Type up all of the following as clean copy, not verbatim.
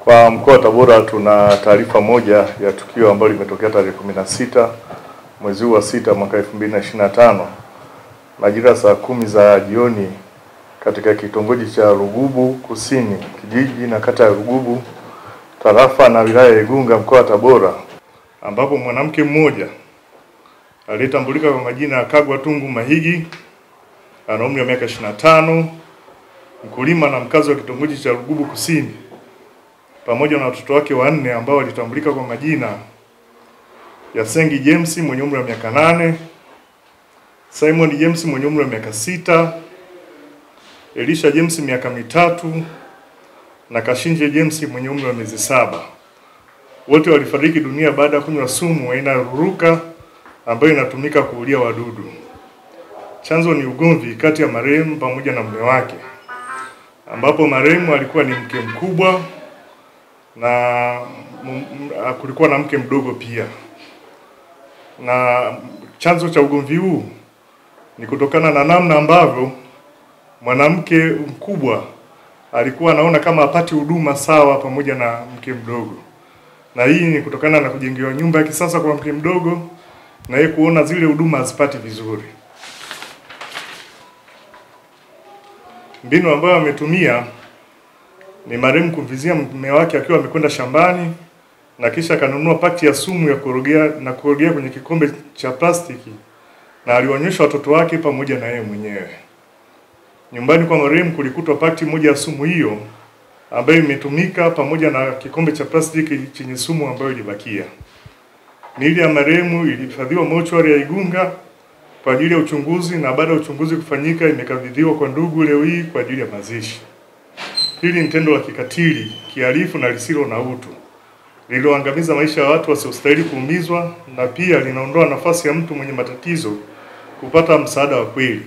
Kwa mkoa wa Tabora tuna taarifa moja ya tukio ambalo limetokea tarehe 16 mwezi wa 6 mwaka 2025 majira saa 10 za jioni katika kitongoji cha Rugubu Kusini, kijiji na kata ya Rugubu, tarafa na wilaya ya Igunga, mkoa wa Tabora, ambapo mwanamke mmoja aliyetambulika kwa majina ya Kagwa Tungu Mahigi, ana umri wa miaka 25, mkulima na mkazi wa kitongoji cha Rugubu Kusini, pamoja na watoto wake wanne ambao walitambulika kwa majina ya Sengi James mwenye umri wa miaka 8, Simon James mwenye umri wa miaka 6, Elisha James miaka 3 na Kashinje James mwenye umri wa miezi 7. Wote walifariki dunia baada ya kunywa sumu aina ya ruruka ambayo inatumika kuulia wadudu. Chanzo ni ugomvi kati ya marehemu pamoja na mume wake, ambapo marehemu alikuwa ni mke mkubwa na kulikuwa na mke mdogo pia. Na chanzo cha ugomvi huu ni kutokana na namna ambavyo mwanamke mkubwa alikuwa anaona kama hapati huduma sawa pamoja na mke mdogo. Na hii ni kutokana na kujengewa nyumba ya kisasa kwa mke mdogo na yeye kuona zile huduma hazipati vizuri. Mbinu ambayo ametumia ni marehemu kumvizia mume wake akiwa amekwenda shambani na kisha kanunua pakiti ya sumu ya kurogea kwenye kikombe cha plastiki na alionyesha watoto wake pamoja na yeye mwenyewe. Nyumbani kwa marehemu kulikutwa pakiti moja ya sumu hiyo ambayo imetumika pamoja na kikombe cha plastiki chenye sumu ambayo ilibakia. Miili ya marehemu ilihifadhiwa mochwari ya Igunga kwa ajili ya uchunguzi, na baada ya uchunguzi kufanyika imekabidhiwa kwa ndugu leo hii kwa ajili ya mazishi. Hili ni tendo la kikatili, kihalifu na lisilo na utu, lililoangamiza maisha ya watu wasiostahili kuumizwa, na pia linaondoa nafasi ya mtu mwenye matatizo kupata msaada wa kweli.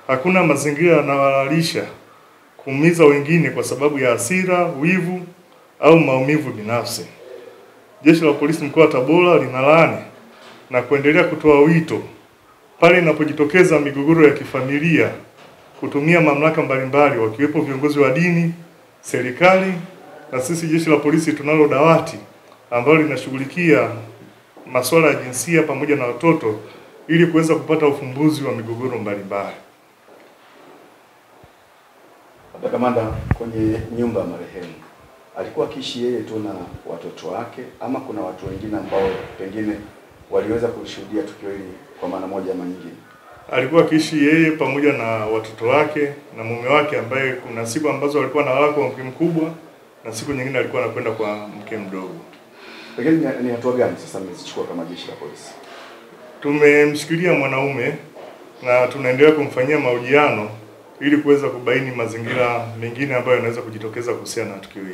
Hakuna mazingira yanayohalalisha kuumiza wengine kwa sababu ya hasira, wivu au maumivu binafsi. Jeshi la Polisi mkoa wa Tabora linalaani na kuendelea kutoa wito pale inapojitokeza migogoro ya kifamilia kutumia mamlaka mbalimbali, wakiwepo viongozi wa dini, serikali, na sisi Jeshi la Polisi tunalo dawati ambalo linashughulikia masuala ya jinsia pamoja na watoto ili kuweza kupata ufumbuzi wa migogoro mbalimbali. Kamanda, kwenye nyumba ya marehemu alikuwa akiishi yeye tu na watoto wake ama kuna watu wengine ambao pengine waliweza kushuhudia tukio hili kwa maana moja ama nyingine? Alikuwa akiishi yeye pamoja na watoto wake na mume wake, ambaye kuna siku ambazo alikuwa analala kwa mke mkubwa na siku nyingine alikuwa anakwenda kwa mke mdogo. Pengine ni hatua gani sasa mmezichukua kama Jeshi la Polisi? Tumemshikilia mwanaume na tunaendelea kumfanyia mahojiano ili kuweza kubaini mazingira mengine ambayo yanaweza kujitokeza kuhusiana na tukio hili.